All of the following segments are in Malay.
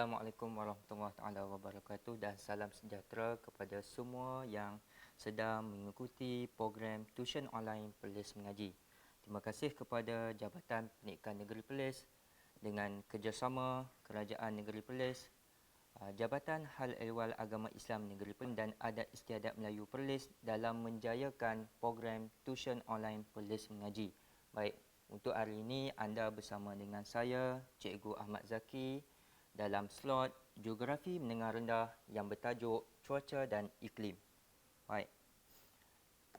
Assalamualaikum warahmatullahi taala wabarakatuh dan salam sejahtera kepada semua yang sedang mengikuti program tuition online Perlis Mengaji. Terima kasih kepada Jabatan Pendidikan Negeri Perlis dengan kerjasama Kerajaan Negeri Perlis, Jabatan Hal Ehwal Agama Islam Negeri Perlis dan Adat Istiadat Melayu Perlis dalam menjayakan program tuition online Perlis Mengaji. Baik, untuk hari ini anda bersama dengan saya, Cikgu Ahmad Zaki, dalam slot Geografi Menengah Rendah yang bertajuk Cuaca dan Iklim. Baik.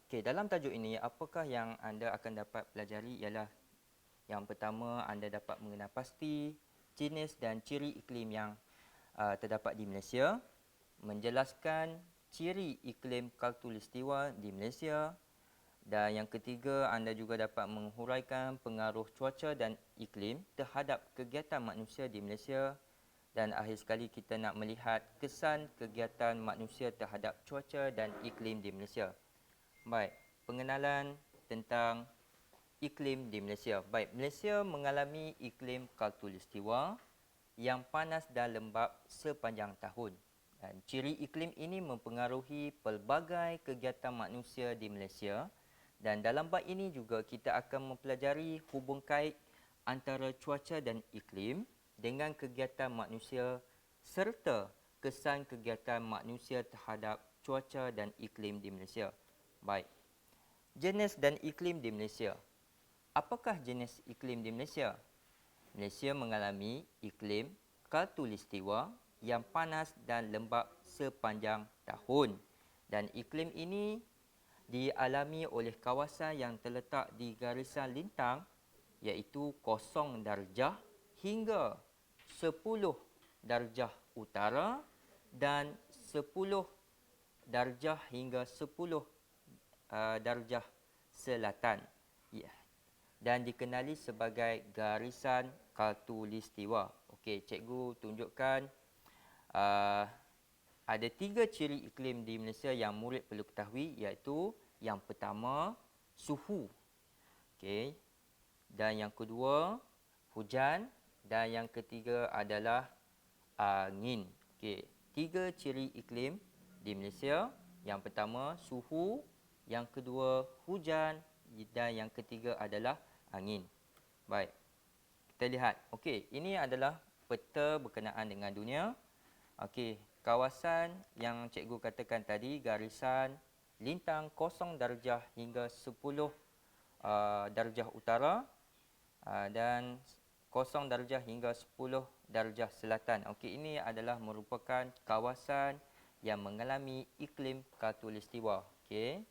Okey, dalam tajuk ini, apakah yang anda akan dapat pelajari ialah yang pertama, anda dapat mengenal pasti jenis dan ciri iklim yang terdapat di Malaysia, menjelaskan ciri iklim khatulistiwa di Malaysia, dan yang ketiga, anda juga dapat menghuraikan pengaruh cuaca dan iklim terhadap kegiatan manusia di Malaysia. Dan akhir sekali kita nak melihat kesan kegiatan manusia terhadap cuaca dan iklim di Malaysia. Baik, pengenalan tentang iklim di Malaysia. Baik, Malaysia mengalami iklim khatulistiwa yang panas dan lembap sepanjang tahun. Dan ciri iklim ini mempengaruhi pelbagai kegiatan manusia di Malaysia. Dan dalam bab ini juga kita akan mempelajari hubung kait antara cuaca dan iklim dengan kegiatan manusia serta kesan kegiatan manusia terhadap cuaca dan iklim di Malaysia. Baik. Jenis dan iklim di Malaysia. Apakah jenis iklim di Malaysia? Malaysia mengalami iklim khatulistiwa yang panas dan lembap sepanjang tahun. Dan iklim ini dialami oleh kawasan yang terletak di garisan lintang iaitu 0 darjah hingga 10 darjah utara dan 10 darjah hingga 10 darjah selatan. Ya. Dan dikenali sebagai garisan khatulistiwa. Okey, cikgu tunjukkan ada 3 ciri iklim di Malaysia yang murid perlu ketahui, iaitu yang pertama suhu. Okey. Dan yang kedua hujan dan yang ketiga adalah angin. Okey, 3 ciri iklim di Malaysia. Yang pertama suhu, yang kedua hujan dan yang ketiga adalah angin. Baik. Kita lihat. Okey, ini adalah peta berkenaan dengan dunia. Okey, kawasan yang cikgu katakan tadi, garisan lintang 0 darjah hingga 10 darjah utara dan 0 darjah hingga 10 darjah selatan. Okey, ini adalah merupakan kawasan yang mengalami iklim khatulistiwa. Okey.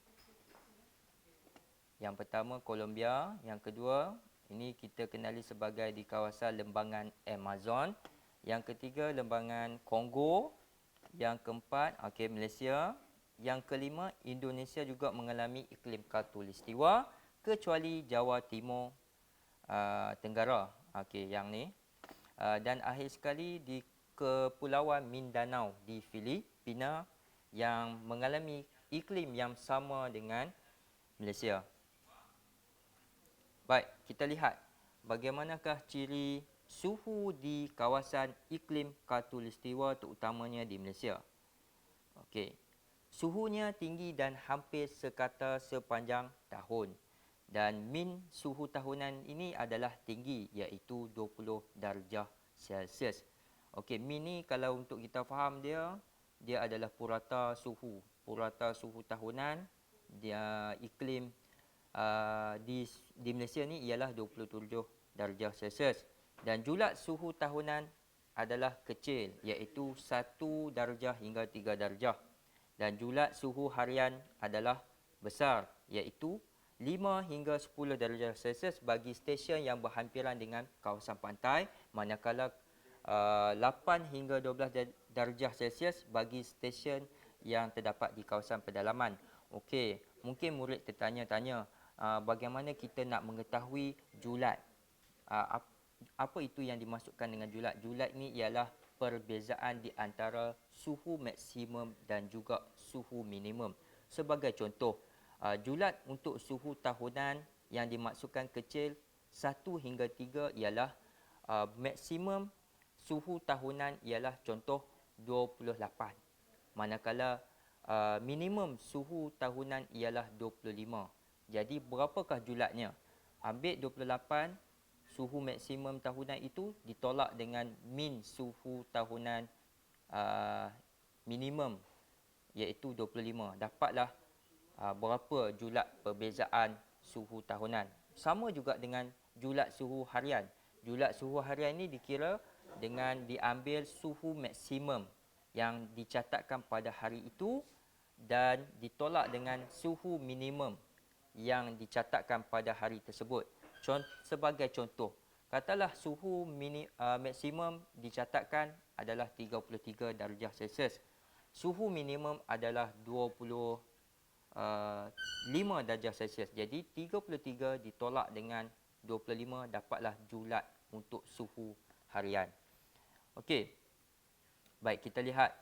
Yang pertama Colombia, yang kedua ini kita kenali sebagai di kawasan lembangan Amazon, yang ketiga lembangan Kongo, yang keempat Malaysia, yang kelima Indonesia juga mengalami iklim khatulistiwa kecuali Jawa Timur Tenggara. Okey, yang ni. Dan akhir sekali di Kepulauan Mindanao di Filipina yang mengalami iklim yang sama dengan Malaysia. Baik, kita lihat bagaimanakah ciri suhu di kawasan iklim khatulistiwa terutamanya di Malaysia. Okey. Suhunya tinggi dan hampir sekata sepanjang tahun. Dan min suhu tahunan ini adalah tinggi iaitu 20 darjah Celsius. Okey, min ni kalau untuk kita faham dia adalah purata suhu. Purata suhu tahunan dia iklim di Malaysia ni ialah 27 darjah Celsius. Dan julat suhu tahunan adalah kecil iaitu 1 darjah hingga 3 darjah. Dan julat suhu harian adalah besar iaitu 5 hingga 10 darjah Celsius bagi stesen yang berhampiran dengan kawasan pantai, manakala 8 hingga 12 darjah Celsius bagi stesen yang terdapat di kawasan pedalaman. Okey, mungkin murid tertanya-tanya, bagaimana kita nak mengetahui julat? Apa itu yang dimaksudkan dengan julat? Julat ni ialah perbezaan di antara suhu maksimum dan juga suhu minimum. Sebagai contoh, julat untuk suhu tahunan yang dimaksudkan kecil 1 hingga 3 ialah maksimum suhu tahunan ialah contoh 28. Manakala minimum suhu tahunan ialah 25. Jadi berapakah julatnya? Ambil 28, suhu maksimum tahunan itu ditolak dengan min suhu tahunan minimum iaitu 25. Dapatlah berapa julat perbezaan suhu tahunan. Sama juga dengan julat suhu harian. Julat suhu harian ini dikira dengan diambil suhu maksimum yang dicatatkan pada hari itu dan ditolak dengan suhu minimum yang dicatatkan pada hari tersebut. Sebagai contoh, katalah suhu maksimum dicatatkan adalah 33 darjah Celsius. Suhu minimum adalah 25 darjah Celsius. Jadi 33 ditolak dengan 25 dapatlah julat untuk suhu harian. Okey. Baik, kita lihat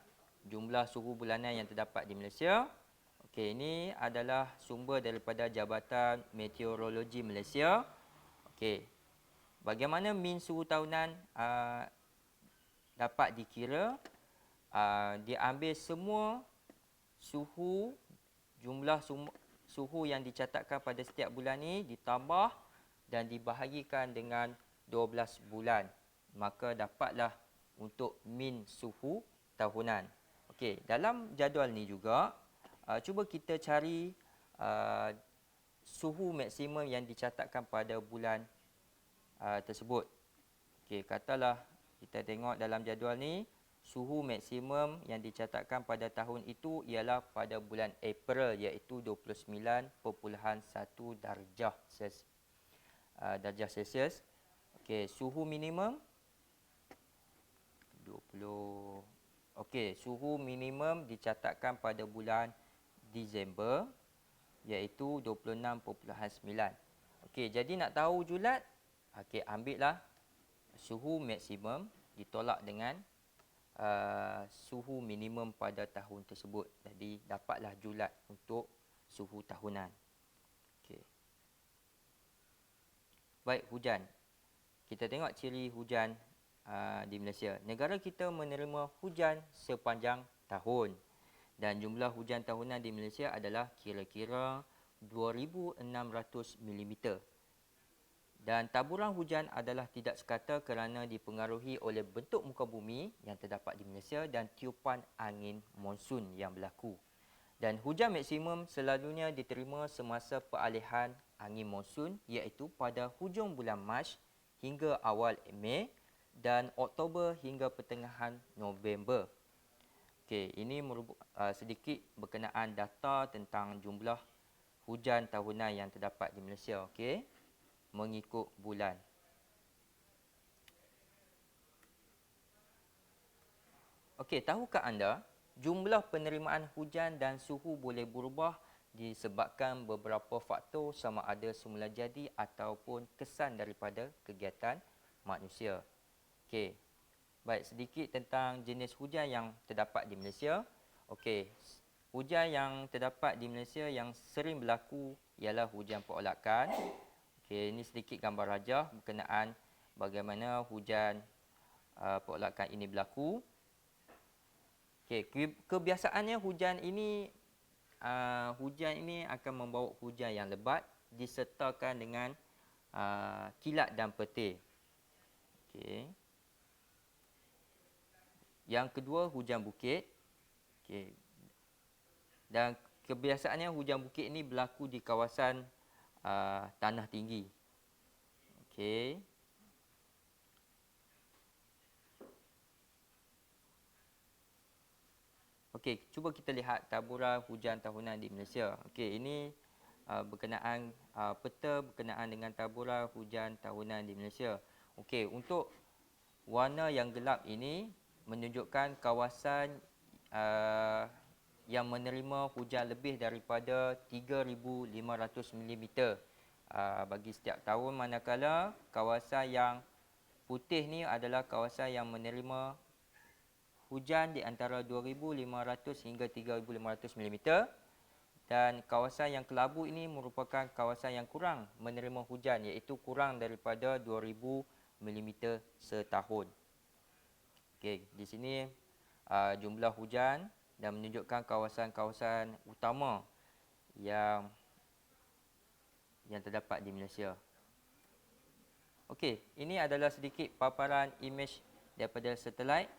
jumlah suhu bulanan yang terdapat di Malaysia. Okey, ini adalah sumber daripada Jabatan Meteorologi Malaysia. Okey. Bagaimana min suhu tahunan dapat dikira? Diambil semua jumlah suhu yang dicatatkan pada setiap bulan ini ditambah dan dibahagikan dengan 12 bulan. Maka dapatlah untuk min suhu tahunan. Okey, dalam jadual ni juga cuba kita cari suhu maksimum yang dicatatkan pada bulan tersebut. Okey, katalah kita tengok dalam jadual ni, suhu maksimum yang dicatatkan pada tahun itu ialah pada bulan April iaitu 29.1 darjah Celsius. Okey, suhu minimum 20. Okey, suhu minimum dicatatkan pada bulan Disember iaitu 26.9. Okey, jadi nak tahu julat, okey, ambillah suhu maksimum ditolak dengan suhu minimum pada tahun tersebut. Jadi dapatlah julat untuk suhu tahunan. Okey. Baik, hujan. Kita tengok ciri hujan di Malaysia. Negara kita menerima hujan sepanjang tahun dan jumlah hujan tahunan di Malaysia adalah kira-kira 2,600 mm. Dan taburan hujan adalah tidak sekata kerana dipengaruhi oleh bentuk muka bumi yang terdapat di Malaysia dan tiupan angin monsun yang berlaku. Dan hujan maksimum selalunya diterima semasa peralihan angin monsun iaitu pada hujung bulan Mac hingga awal Mei dan Oktober hingga pertengahan November. Okey, ini sedikit berkenaan data tentang jumlah hujan tahunan yang terdapat di Malaysia. Okey, mengikut bulan. Okey, tahukah anda jumlah penerimaan hujan dan suhu boleh berubah disebabkan beberapa faktor sama ada semula jadi ataupun kesan daripada kegiatan manusia. Okey. Baik, sedikit tentang jenis hujan yang terdapat di Malaysia. Okey. Hujan yang terdapat di Malaysia yang sering berlaku ialah hujan perolakan. Okey, ini sedikit gambar rajah berkenaan bagaimana hujan perolakan ini berlaku. Okey, kebiasaannya hujan ini akan membawa hujan yang lebat disertakan dengan kilat dan petir. Okey. Yang kedua, hujan bukit. Okey. Dan kebiasaannya hujan bukit ini berlaku di kawasan tanah tinggi. Okey. Okey, cuba kita lihat taburan hujan tahunan di Malaysia. Okey, ini berkenaan peta berkenaan dengan taburan hujan tahunan di Malaysia. Okey, untuk warna yang gelap ini menunjukkan kawasan yang menerima hujan lebih daripada 3,500 mm bagi setiap tahun, manakala kawasan yang putih ni adalah kawasan yang menerima hujan di antara 2,500 hingga 3,500 mm dan kawasan yang kelabu ini merupakan kawasan yang kurang menerima hujan iaitu kurang daripada 2,000 mm setahun. Okey, di sini jumlah hujan dan menunjukkan kawasan-kawasan utama yang terdapat di Malaysia. Okey, ini adalah sedikit paparan imej daripada satelit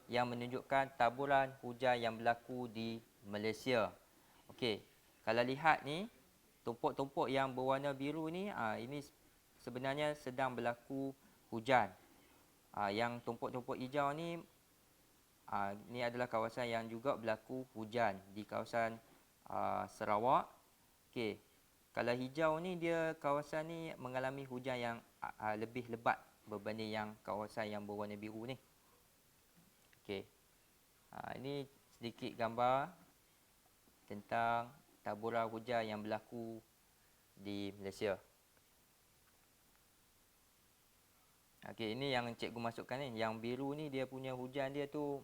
yang menunjukkan taburan hujan yang berlaku di Malaysia. Okey, kalau lihat ni, tumpuk-tumpuk yang berwarna biru ni, ini sebenarnya sedang berlaku hujan. Yang tumpuk-tumpuk hijau ni, ini adalah kawasan yang juga berlaku hujan di kawasan Sarawak. Okey, kalau hijau ni dia kawasan ni mengalami hujan yang lebih lebat berbanding yang kawasan yang berwarna biru ni. Okey. Ini sedikit gambar tentang taburan hujan yang berlaku di Malaysia. Okey, ini yang cikgu masukkan ni. Yang biru ni dia punya hujan dia tu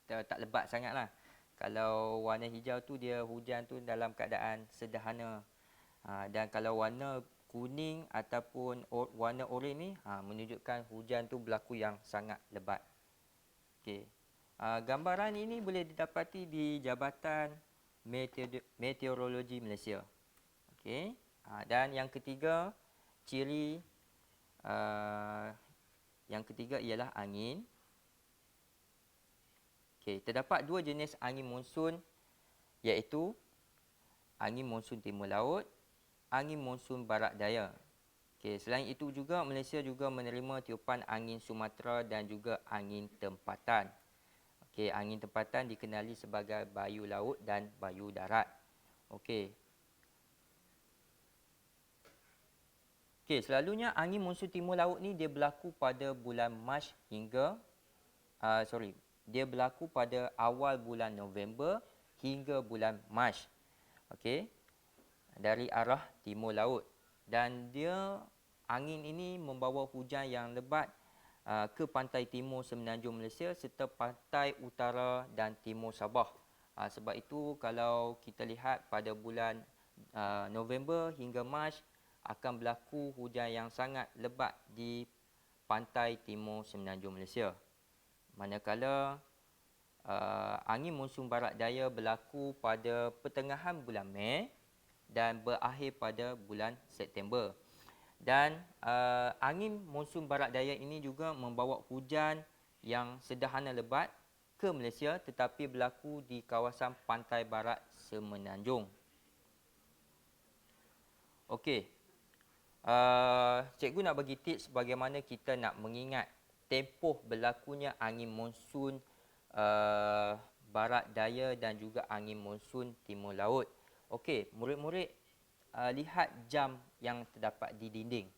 tak lebat sangatlah. Kalau warna hijau tu dia hujan tu dalam keadaan sederhana. Dan kalau warna kuning ataupun warna oranye ni menunjukkan hujan tu berlaku yang sangat lebat. Okey. Gambaran ini boleh didapati di Jabatan Meteorologi Malaysia. Okey. Dan yang ketiga, ciri yang ketiga ialah angin. Okey, terdapat dua jenis angin monsun iaitu angin monsun timur laut, angin monsun barat daya. Okey, selain itu juga Malaysia juga menerima tiupan angin Sumatera dan juga angin tempatan. Okey, angin tempatan dikenali sebagai bayu laut dan bayu darat. Okey. Okey, selalunya angin monsun timur laut ni dia berlaku pada bulan Mac hingga dia berlaku pada awal bulan November hingga bulan Mac. Okey. Dari arah timur laut, dan dia angin ini membawa hujan yang lebat ke pantai timur semenanjung Malaysia serta pantai utara dan timur Sabah. Sebab itu kalau kita lihat pada bulan November hingga Mac akan berlaku hujan yang sangat lebat di pantai timur semenanjung Malaysia. Manakala angin monsun barat daya berlaku pada pertengahan bulan Mei dan berakhir pada bulan September. Dan angin monsun barat daya ini juga membawa hujan yang sederhana lebat ke Malaysia tetapi berlaku di kawasan pantai barat semenanjung. Okey. Cikgu nak bagi tips bagaimana kita nak mengingat tempoh berlakunya angin monsun barat daya dan juga angin monsun timur laut. Okey, murid-murid lihat jam yang terdapat di dinding.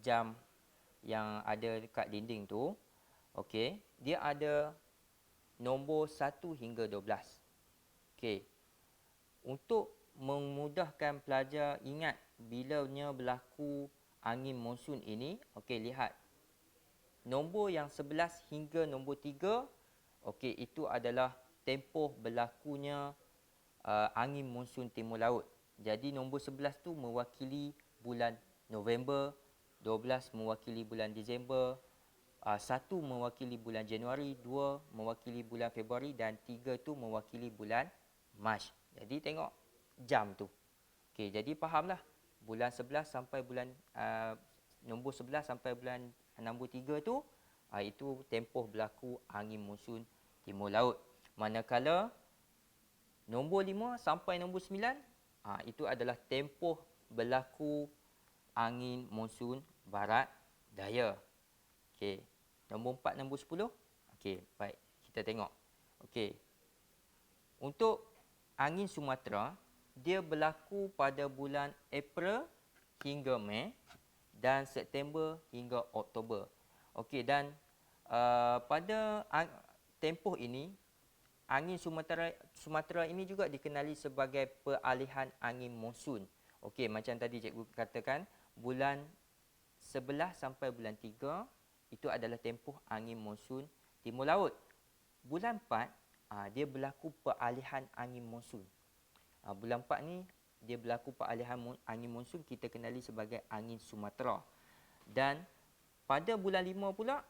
Jam yang ada dekat dinding tu, okey, dia ada nombor 1 hingga 12. Okey. Untuk memudahkan pelajar ingat bilanya berlaku angin monsun ini, okey, lihat nombor yang 11 hingga nombor 3, okey, itu adalah tempoh berlakunya angin monsun timur laut. Jadi nombor 11 tu mewakili bulan November, 12 mewakili bulan Disember, 1 mewakili bulan Januari, 2 mewakili bulan Februari dan 3 tu mewakili bulan Mac. Jadi tengok jam tu. Okey, jadi fahamlah bulan 11 sampai bulan nombor 11 sampai bulan nombor 3 tu itu tempoh berlaku angin monsun timur laut. Manakala nombor 5 sampai nombor 9 itu adalah tempoh berlaku angin monsun barat daya. Okey. Nombor 4, nombor 10. Okey, baik. Kita tengok. Okey. Untuk angin Sumatera, dia berlaku pada bulan April hingga Mei dan September hingga Oktober. Okey, dan pada tempoh ini angin Sumatera ini juga dikenali sebagai peralihan angin monsun. Okey, macam tadi cikgu katakan, bulan 11 sampai bulan 3 itu adalah tempoh angin monsun timur laut. Bulan 4 dia berlaku peralihan angin monsun. Bulan 4 ni dia berlaku peralihan angin monsun, kita kenali sebagai angin Sumatera. Dan pada bulan 5 pula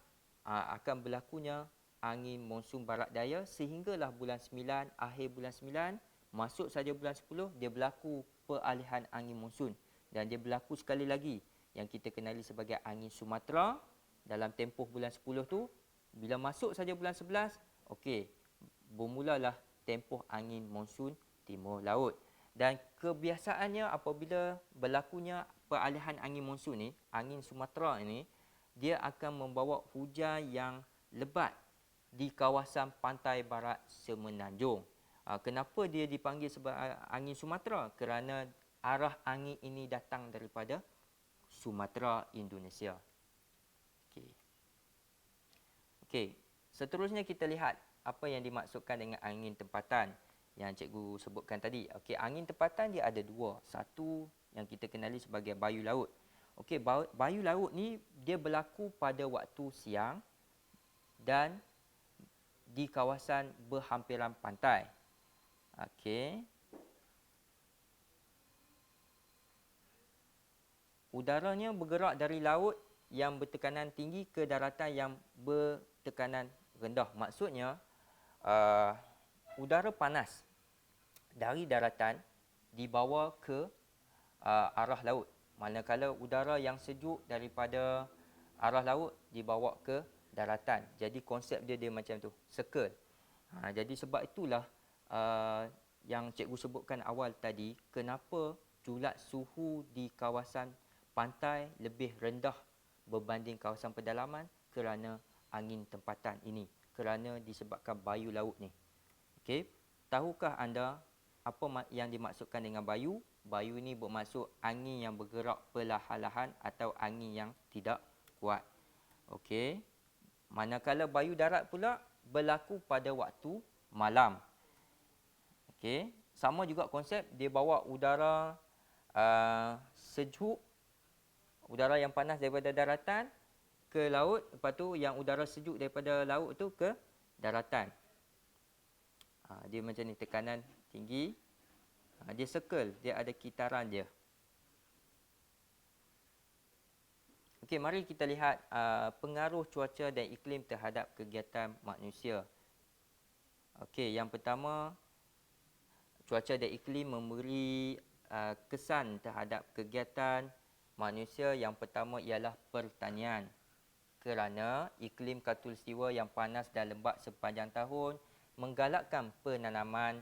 akan berlakunya angin monsun barat daya sehinggalah bulan 9, akhir bulan 9, masuk saja bulan 10, dia berlaku peralihan angin monsun. Dan dia berlaku sekali lagi yang kita kenali sebagai angin Sumatera dalam tempoh bulan 10 tu. Bila masuk saja bulan 11, okey, bermulalah tempoh angin monsun timur laut. Dan kebiasaannya apabila berlakunya peralihan angin monsun ni, angin Sumatera ini, dia akan membawa hujan yang lebat di kawasan pantai barat Semenanjung. Kenapa dia dipanggil sebagai angin Sumatera? Kerana arah angin ini datang daripada Sumatera, Indonesia. Okey. Okey, seterusnya kita lihat apa yang dimaksudkan dengan angin tempatan yang cikgu sebutkan tadi. Okey, angin tempatan dia ada dua. Satu yang kita kenali sebagai bayu laut. Okey, bayu laut ni dia berlaku pada waktu siang dan di kawasan berhampiran pantai. Okey. Udaranya bergerak dari laut yang bertekanan tinggi ke daratan yang bertekanan rendah. Maksudnya, udara panas dari daratan dibawa ke arah laut. Manakala udara yang sejuk daripada arah laut dibawa ke daratan. Jadi konsep dia macam tu, circle. Jadi sebab itulah yang cikgu sebutkan awal tadi, kenapa julat suhu di kawasan pantai lebih rendah berbanding kawasan pedalaman, kerana angin tempatan ini, kerana disebabkan bayu laut ni. Okey, tahukah anda apa yang dimaksudkan dengan bayu? Bayu ini bermaksud angin yang bergerak perlahan-lahan atau angin yang tidak kuat. Okey. Manakala bayu darat pula berlaku pada waktu malam. Okey, sama juga konsep, dia bawa udara sejuk, udara yang panas daripada daratan ke laut, lepas tu yang udara sejuk daripada laut tu ke daratan. Dia macam ni, tekanan tinggi. Dia circle, dia ada kitaran dia. Okey, mari kita lihat pengaruh cuaca dan iklim terhadap kegiatan manusia. Okey, yang pertama, cuaca dan iklim memberi kesan terhadap kegiatan manusia. Yang pertama ialah pertanian. Kerana iklim khatulistiwa yang panas dan lembap sepanjang tahun menggalakkan penanaman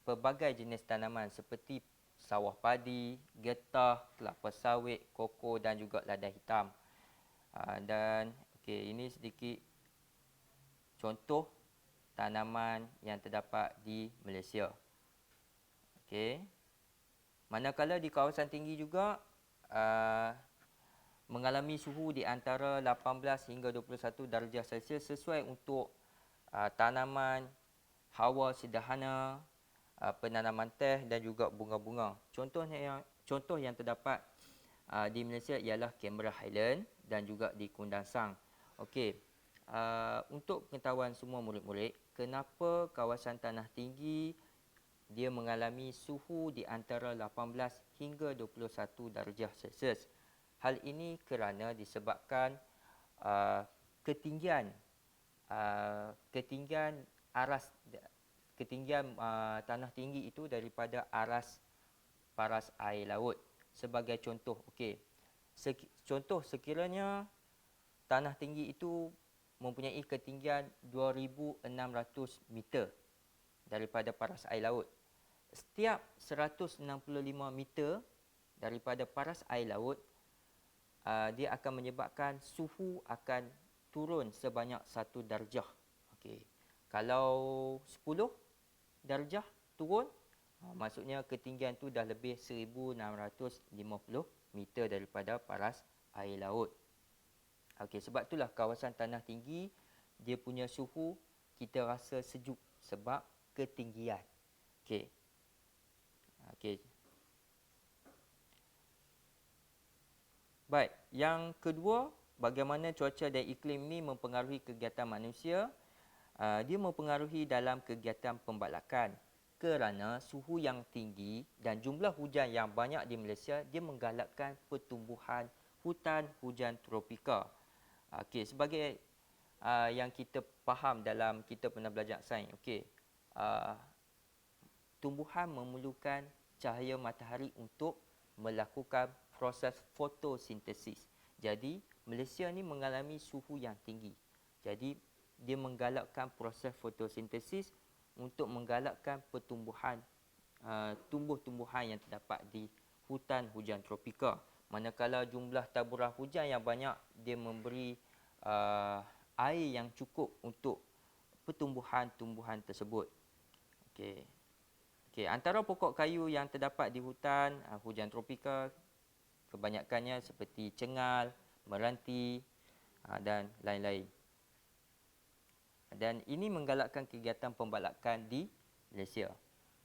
pelbagai jenis tanaman seperti sawah padi, getah, kelapa sawit, koko dan juga lada hitam. Dan okey, ini sedikit contoh tanaman yang terdapat di Malaysia. Okey. Manakala di kawasan tinggi juga mengalami suhu di antara 18 hingga 21 darjah Celsius sesuai untuk tanaman hawa sederhana, penanaman teh dan juga bunga-bunga. Contoh yang terdapat di Malaysia ialah Cameron Highland dan juga di Kundansang. Okey. Untuk pengetahuan semua murid-murid, kenapa kawasan tanah tinggi dia mengalami suhu di antara 18 hingga 21 darjah Celsius. Hal ini kerana disebabkan ketinggian tanah tinggi itu daripada aras paras air laut. Sebagai contoh, okey. Contoh, sekiranya tanah tinggi itu mempunyai ketinggian 2,600 meter daripada paras air laut. Setiap 165 meter daripada paras air laut, dia akan menyebabkan suhu akan turun sebanyak 1 darjah. Okey. Kalau 10 darjah turun, maksudnya ketinggian tu dah lebih 1,650 meter daripada paras air laut. Okey, sebab itulah kawasan tanah tinggi dia punya suhu kita rasa sejuk sebab ketinggian. Okey. Okey. Baik, yang kedua, bagaimana cuaca dan iklim ini mempengaruhi kegiatan manusia? Dia mempengaruhi dalam kegiatan pembalakan. Kerana suhu yang tinggi dan jumlah hujan yang banyak di Malaysia, dia menggalakkan pertumbuhan hutan hujan tropika. Okey, sebagai yang kita faham dalam kita pernah belajar sains. Okey. Tumbuhan memerlukan cahaya matahari untuk melakukan proses fotosintesis. Jadi, Malaysia ni mengalami suhu yang tinggi. Jadi, dia menggalakkan proses fotosintesis untuk menggalakkan pertumbuhan tumbuh-tumbuhan yang terdapat di hutan hujan tropika. Manakala jumlah taburan hujan yang banyak, dia memberi air yang cukup untuk pertumbuhan-tumbuhan tersebut. Okey. Antara pokok kayu yang terdapat di hutan hujan tropika kebanyakannya seperti cengal, meranti dan lain-lain. Dan ini menggalakkan kegiatan pembalakan di Malaysia.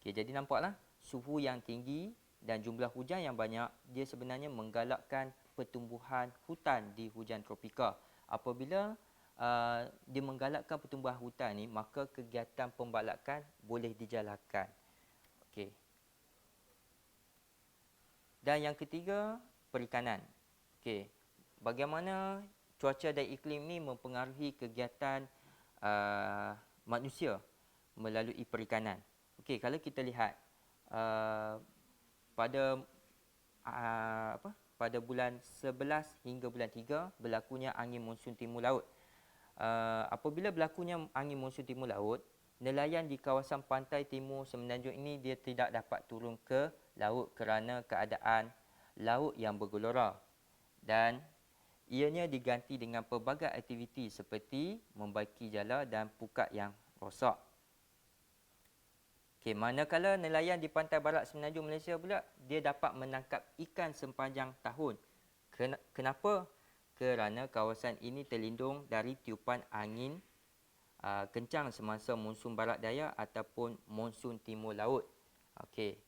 Jadi nampaklah suhu yang tinggi dan jumlah hujan yang banyak, dia sebenarnya menggalakkan pertumbuhan hutan di hujan tropika. Apabila dia menggalakkan pertumbuhan hutan ni, maka kegiatan pembalakan boleh dijalankan. Okey. Dan yang ketiga, perikanan. Okey. Bagaimana cuaca dan iklim ni mempengaruhi kegiatan manusia melalui perikanan. Okey, kalau kita lihat pada bulan 11 hingga bulan 3 berlakunya angin monsun timur laut. Apabila berlakunya angin monsun timur laut, nelayan di kawasan pantai timur Semenanjung ini dia tidak dapat turun ke laut kerana keadaan laut yang bergelora, dan ianya diganti dengan pelbagai aktiviti seperti membaiki jala dan pukat yang rosak. Okey, manakala nelayan di pantai barat Semenanjung Malaysia pula, dia dapat menangkap ikan sepanjang tahun. Kenapa? Kerana kawasan ini terlindung dari tiupan angin kencang semasa monsun barat daya ataupun monsun timur laut. Okey.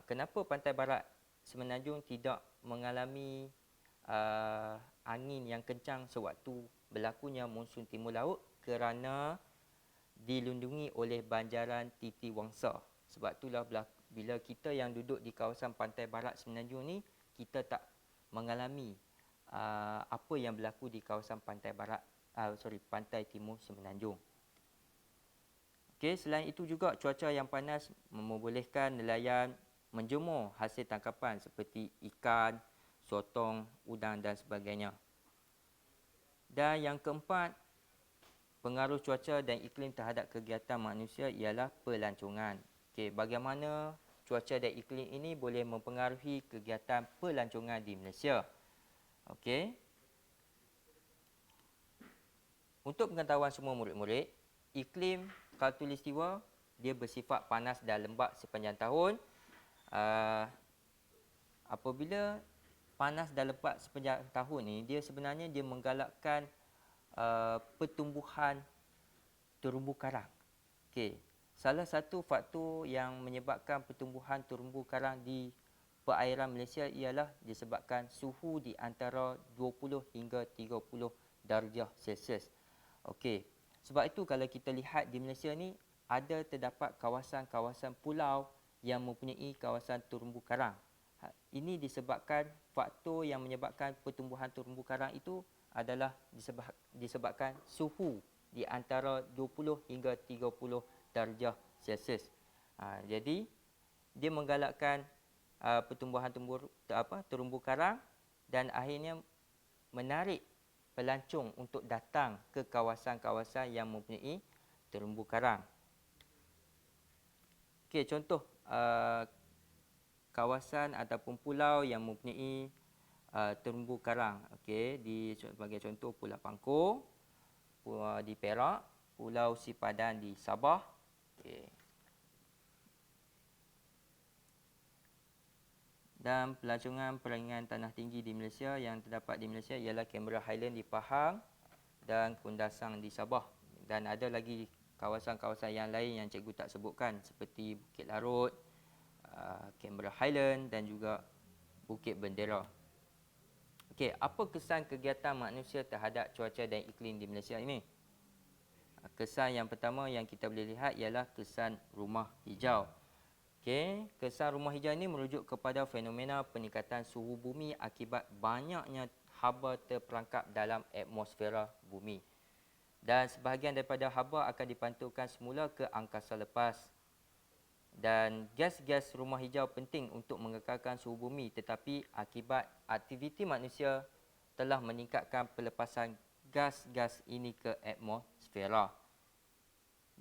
Kenapa pantai barat Semenanjung tidak mengalami angin yang kencang sewaktu berlakunya monsun timur laut? Kerana dilindungi oleh banjaran Titi Wangsa. Sebab itulah bila kita yang duduk di kawasan pantai barat Semenanjung ni, kita tak mengalami apa yang berlaku di kawasan pantai timur Semenanjung. Okey, selain itu juga cuaca yang panas membolehkan nelayan menjemur hasil tangkapan seperti ikan, sotong, udang dan sebagainya. Dan yang keempat, pengaruh cuaca dan iklim terhadap kegiatan manusia ialah pelancongan. Okey, bagaimana cuaca dan iklim ini boleh mempengaruhi kegiatan pelancongan di Malaysia? Okey. Untuk pengetahuan semua murid-murid, iklim khatulistiwa dia bersifat panas dan lembap sepanjang tahun. Apabila panas dan lembap sepanjang tahun ni, dia sebenarnya dia menggalakkan pertumbuhan terumbu karang. Okey, salah satu faktor yang menyebabkan pertumbuhan terumbu karang di perairan Malaysia ialah disebabkan suhu di antara 20 hingga 30 darjah Celsius. Okey, sebab itu kalau kita lihat di Malaysia ni ada terdapat kawasan-kawasan pulau yang mempunyai kawasan terumbu karang. Ini disebabkan faktor yang menyebabkan pertumbuhan terumbu karang itu adalah disebabkan suhu di antara 20 hingga 30 darjah Celsius. Jadi dia menggalakkan pertumbuhan terumbu karang dan akhirnya menarik pelancong untuk datang ke kawasan-kawasan yang mempunyai terumbu karang. Okey, contoh kawasan ataupun pulau yang mempunyai terumbu karang. Okey, sebagai contoh Pulau Pangkor di Perak, Pulau Sipadan di Sabah. Okey. Dan pelancongan perairan tanah tinggi di Malaysia yang terdapat di Malaysia ialah Canberra Highland di Pahang dan Kundasang di Sabah. Dan ada lagi kawasan-kawasan yang lain yang cikgu tak sebutkan seperti Bukit Larut, Canberra Highland dan juga Bukit Bendera. Okey, apa kesan kegiatan manusia terhadap cuaca dan iklim di Malaysia ini? Kesan yang pertama yang kita boleh lihat ialah kesan rumah hijau. Okey, kesan rumah hijau ini merujuk kepada fenomena peningkatan suhu bumi akibat banyaknya haba terperangkap dalam atmosfera bumi. Dan sebahagian daripada haba akan dipantulkan semula ke angkasa lepas. Dan gas-gas rumah hijau penting untuk mengekalkan suhu bumi, tetapi akibat aktiviti manusia telah meningkatkan pelepasan gas-gas ini ke atmosfera.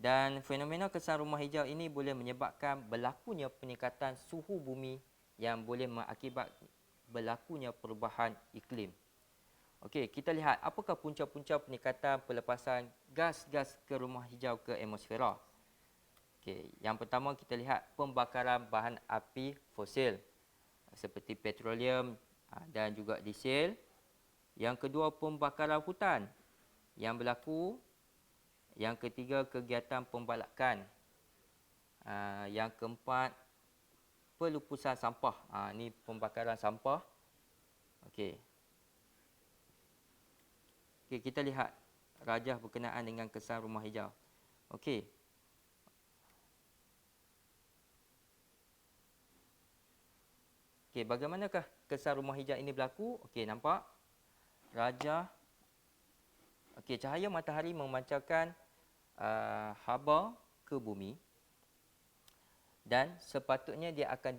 Dan fenomena kesan rumah hijau ini boleh menyebabkan berlakunya peningkatan suhu bumi yang boleh mengakibat berlakunya perubahan iklim. Okey, kita lihat apakah punca-punca peningkatan pelepasan gas-gas ke rumah hijau ke atmosfera. Okey, yang pertama kita lihat pembakaran bahan api fosil seperti petroleum dan juga diesel. Yang kedua, pembakaran hutan yang berlaku. Yang ketiga, kegiatan pembalakan. Yang keempat, pelupusan sampah. Ini pembakaran sampah. Okey. Okey, kita lihat rajah berkenaan dengan kesan rumah hijau. Okey. Okey, bagaimanakah kesan rumah hijau ini berlaku? Okey, nampak? Rajah. Okey, cahaya matahari memancarkan haba ke bumi dan sepatutnya dia akan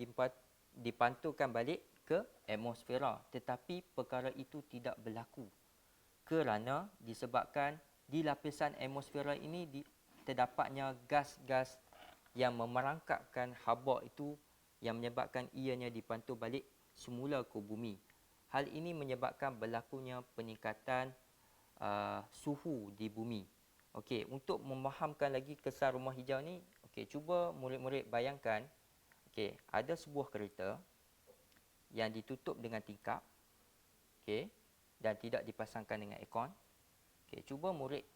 dipantulkan balik ke atmosfera, tetapi perkara itu tidak berlaku kerana disebabkan di lapisan atmosfera ini terdapatnya gas-gas yang memerangkapkan haba itu, yang menyebabkan ianya dipantul balik semula ke bumi. Hal ini menyebabkan berlakunya peningkatan suhu di bumi. Okey, untuk memahamkan lagi kesan rumah hijau ni, okey, cuba murid-murid bayangkan, okey, ada sebuah kereta yang ditutup dengan tingkap, okey, dan tidak dipasangkan dengan aircon. Okey, cuba murid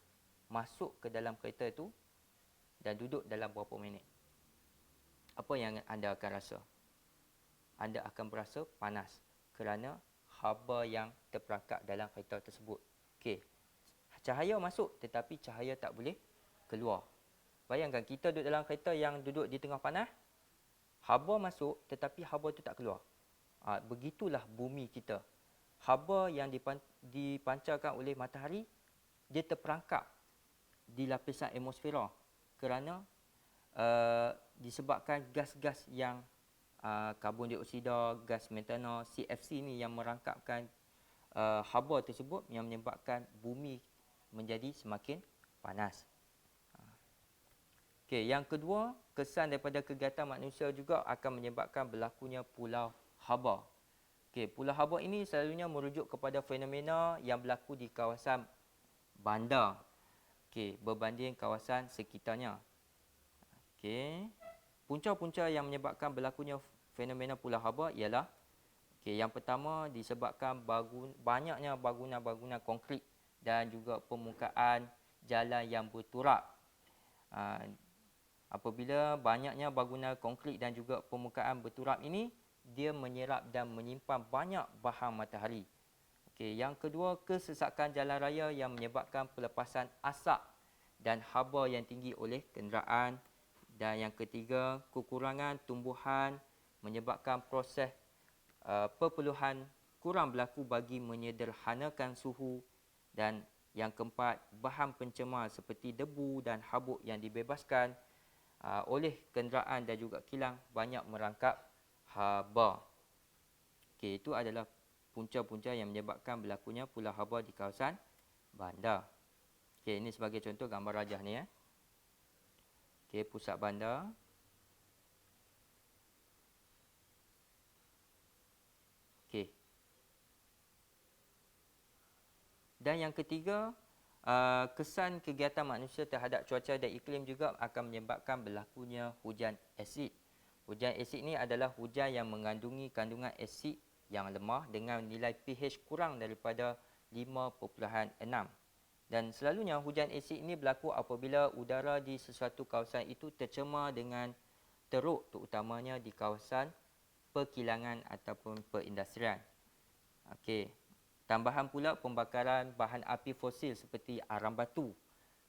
masuk ke dalam kereta itu dan duduk dalam berapa minit. Apa yang anda akan rasa? Anda akan berasa panas kerana haba yang terperangkap dalam kereta tersebut. Okey. Cahaya masuk tetapi cahaya tak boleh keluar. Bayangkan kita duduk dalam kereta yang duduk di tengah panas, haba masuk tetapi haba itu tak keluar. Begitulah bumi kita. Haba yang dipancarkan oleh matahari, dia terperangkap di lapisan atmosfera kerana disebabkan gas-gas yang karbon dioksida, gas metano, CFC ni yang merangkapkan haba tersebut, yang menyebabkan bumi menjadi semakin panas. Okey, yang kedua, kesan daripada kegiatan manusia juga akan menyebabkan berlakunya pulau haba. Okey, pulau haba ini selalunya merujuk kepada fenomena yang berlaku di kawasan bandar. Okey, berbanding kawasan sekitarnya. Okey, punca-punca yang menyebabkan berlakunya fenomena pulau haba ialah, okey, yang pertama disebabkan banyaknya bangunan-bangunan konkrit dan juga permukaan jalan yang berturap. Apabila banyaknya bangunan konkrit dan juga permukaan berturap ini, dia menyerap dan menyimpan banyak bahan matahari. Okey, yang kedua, kesesakan jalan raya yang menyebabkan pelepasan asap dan haba yang tinggi oleh kenderaan. Dan yang ketiga, kekurangan tumbuhan menyebabkan proses perpuluhan kurang berlaku bagi menyederhanakan suhu. Dan yang keempat, bahan pencemar seperti debu dan habuk yang dibebaskan oleh kenderaan dan juga kilang banyak merangkap haba. Okey, itu adalah punca-punca yang menyebabkan berlakunya pulau haba di kawasan bandar. Okey, ini sebagai contoh gambar rajah ni . Okey, pusat bandar. Okey. Dan yang ketiga, kesan kegiatan manusia terhadap cuaca dan iklim juga akan menyebabkan berlakunya hujan asid. Hujan asid ini adalah hujan yang mengandungi kandungan asid yang lemah dengan nilai pH kurang daripada 5.6. Dan selalunya hujan asid ini berlaku apabila udara di sesuatu kawasan itu tercemar dengan teruk, terutamanya di kawasan perkilangan ataupun perindustrian. Okey. Tambahan pula, pembakaran bahan api fosil seperti arang batu,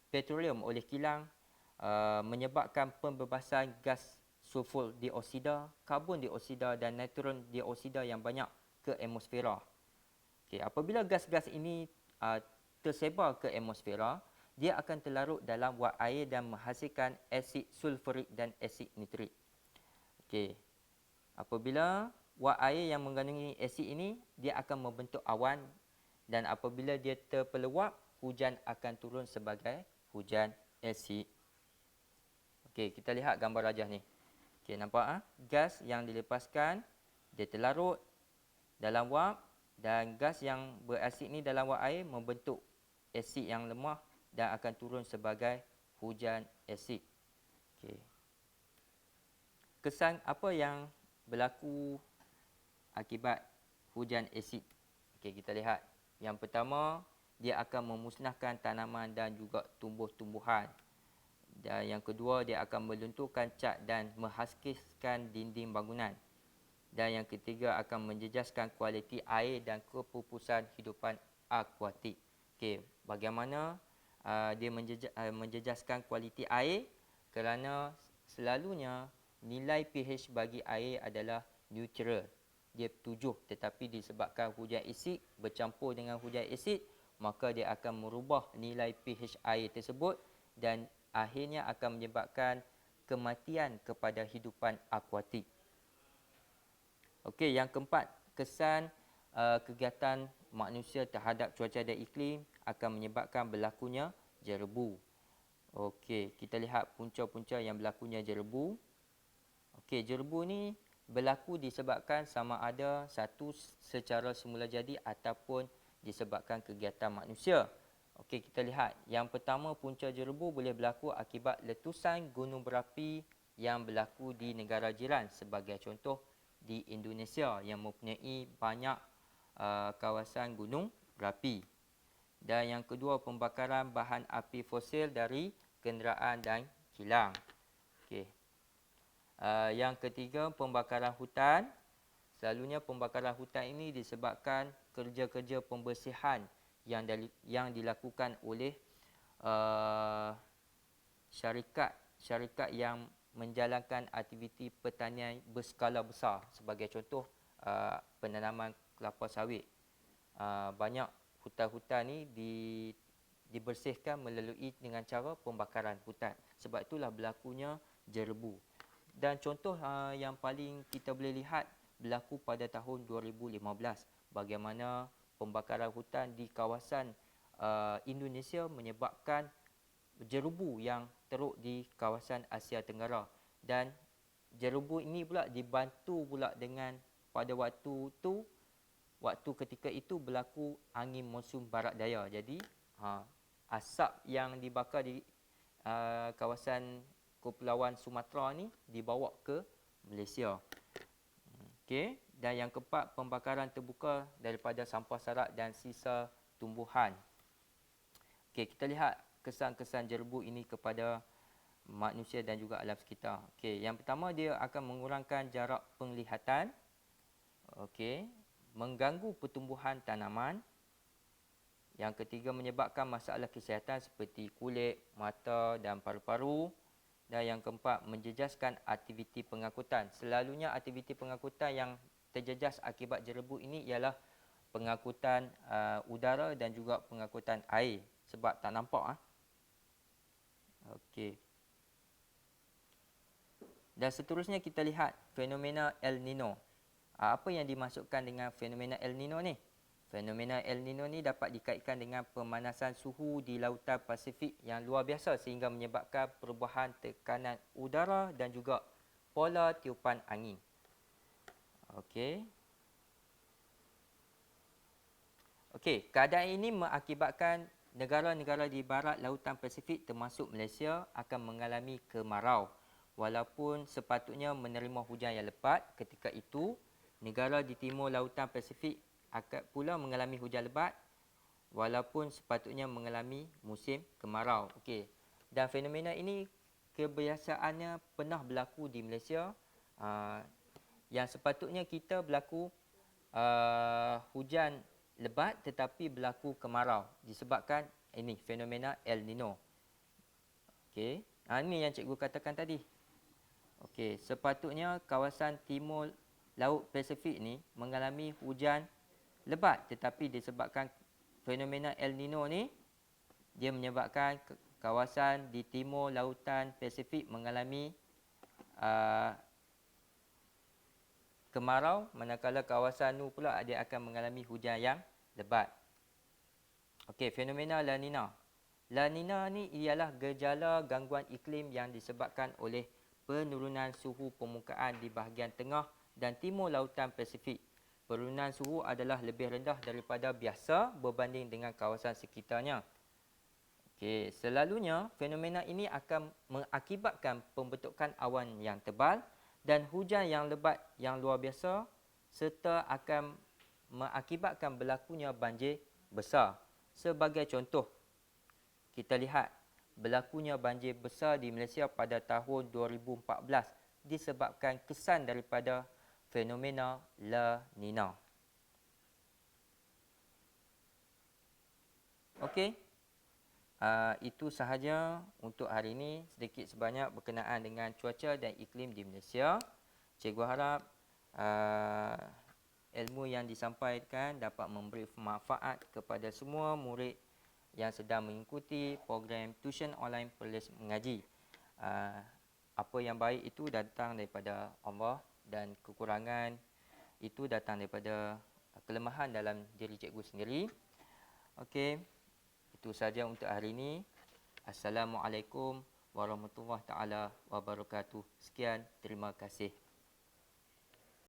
petroleum oleh kilang menyebabkan pembebasan gas sulfur dioksida, karbon dioksida dan nitron dioksida yang banyak ke atmosfera. Okey, apabila gas-gas ini tersebar ke atmosfera, dia akan terlarut dalam wap air dan menghasilkan asid sulfurik dan asid nitrik. Okey. Apabila wap air yang mengandungi asid ini, dia akan membentuk awan, dan apabila dia terpeluap, hujan akan turun sebagai hujan asid. Okey, kita lihat gambar rajah ni. Okey, nampak gas yang dilepaskan, dia terlarut dalam wap, dan gas yang berasid ni dalam wap air membentuk asid yang lemah dan akan turun sebagai hujan asid. Okey. Kesan apa yang berlaku akibat hujan asid? Okey, kita lihat. Yang pertama, dia akan memusnahkan tanaman dan juga tumbuh-tumbuhan. Dan yang kedua, dia akan melunturkan cat dan menghasiskan dinding bangunan. Dan yang ketiga, akan menjejaskan kualiti air dan kepupusan hidupan akuatik. Okey, bagaimana dia menjejaskan kualiti air? Kerana selalunya nilai pH bagi air adalah neutral. Dia 7, tetapi disebabkan hujan asid bercampur dengan hujan asid, maka dia akan merubah nilai pH air tersebut dan akhirnya akan menyebabkan kematian kepada hidupan akuatik. Okey, yang keempat, kesan kegiatan manusia terhadap cuaca dan iklim akan menyebabkan berlakunya jerebu. Okey, kita lihat punca-punca yang berlakunya jerebu. Okey, jerebu ni berlaku disebabkan sama ada satu secara semula jadi ataupun disebabkan kegiatan manusia. Okey, kita lihat. Yang pertama, punca jerebu boleh berlaku akibat letusan gunung berapi yang berlaku di negara jiran. Sebagai contoh, di Indonesia yang mempunyai banyak kawasan gunung berapi. Dan yang kedua, pembakaran bahan api fosil dari kenderaan dan kilang. Okey. Yang ketiga, pembakaran hutan. Selalunya pembakaran hutan ini disebabkan kerja-kerja pembersihan yang dilakukan oleh syarikat yang menjalankan aktiviti pertanian berskala besar. Sebagai contoh, penanaman kelapa sawit. Banyak hutan-hutan ni dibersihkan melalui dengan cara pembakaran hutan. Sebab itulah berlakunya jerebu. Dan contoh yang paling kita boleh lihat berlaku pada tahun 2015. Bagaimana pembakaran hutan di kawasan Indonesia menyebabkan jerebu yang teruk di kawasan Asia Tenggara. Dan jerebu ini pula dibantu pula dengan pada waktu ketika itu berlaku angin monsun barat daya. Jadi asap yang dibakar di kawasan Kepulauan Sumatera ni dibawa ke Malaysia. Okey, dan yang keempat, pembakaran terbuka daripada sampah sarak dan sisa tumbuhan. Okey, kita lihat kesan-kesan jerebu ini kepada manusia dan juga alam sekitar. Okey, yang pertama, dia akan mengurangkan jarak penglihatan. Okey, mengganggu pertumbuhan tanaman. Yang ketiga, menyebabkan masalah kesihatan seperti kulit, mata dan paru-paru. Dan yang keempat, menjejaskan aktiviti pengangkutan. Selalunya aktiviti pengangkutan yang terjejas akibat jerebu ini ialah pengangkutan udara dan juga pengangkutan air. Sebab tak nampak. Okey. Dan seterusnya kita lihat fenomena El Nino. Apa yang dimaksudkan dengan fenomena El Nino ni? Fenomena El Nino ni dapat dikaitkan dengan pemanasan suhu di lautan Pasifik yang luar biasa sehingga menyebabkan perubahan tekanan udara dan juga pola tiupan angin. Okey. Okey, keadaan ini mengakibatkan negara-negara di barat lautan Pasifik termasuk Malaysia akan mengalami kemarau. Walaupun sepatutnya menerima hujan yang lebat, ketika itu negara di timur lautan Pasifik akan pula mengalami hujan lebat walaupun sepatutnya mengalami musim kemarau. Okey. Dan fenomena ini kebiasaannya pernah berlaku di Malaysia. Yang sepatutnya kita berlaku hujan lebat tetapi berlaku kemarau disebabkan ini fenomena El Nino. Okey. Ini yang cikgu katakan tadi. Okey, sepatutnya kawasan timur laut Pasifik ni mengalami hujan lebat tetapi disebabkan fenomena El Nino ni Dia menyebabkan kawasan di timur lautan Pasifik mengalami kemarau, manakala kawasan nu pula dia akan mengalami hujan yang lebat. Okey, fenomena La Nina. La Nina ni ialah gejala gangguan iklim yang disebabkan oleh penurunan suhu permukaan di bahagian tengah dan timur lautan Pasifik. Penurunan suhu adalah lebih rendah daripada biasa berbanding dengan kawasan sekitarnya. Okey, selalunya fenomena ini akan mengakibatkan pembentukan awan yang tebal dan hujan yang lebat yang luar biasa serta akan mengakibatkan berlakunya banjir besar. Sebagai contoh, kita lihat berlakunya banjir besar di Malaysia pada tahun 2014 disebabkan kesan daripada fenomena La Nina. Okey. Itu sahaja untuk hari ini, sedikit sebanyak berkenaan dengan cuaca dan iklim di Malaysia. Cikgu harap ilmu yang disampaikan dapat memberi manfaat kepada semua murid yang sedang mengikuti program tuition online Perlis Mengaji. Apa yang baik itu datang daripada Allah dan kekurangan itu datang daripada kelemahan dalam diri cikgu sendiri. Okey. Itu saja untuk hari ini. Assalamualaikum warahmatullahi taala wabarakatuh. Sekian, terima kasih.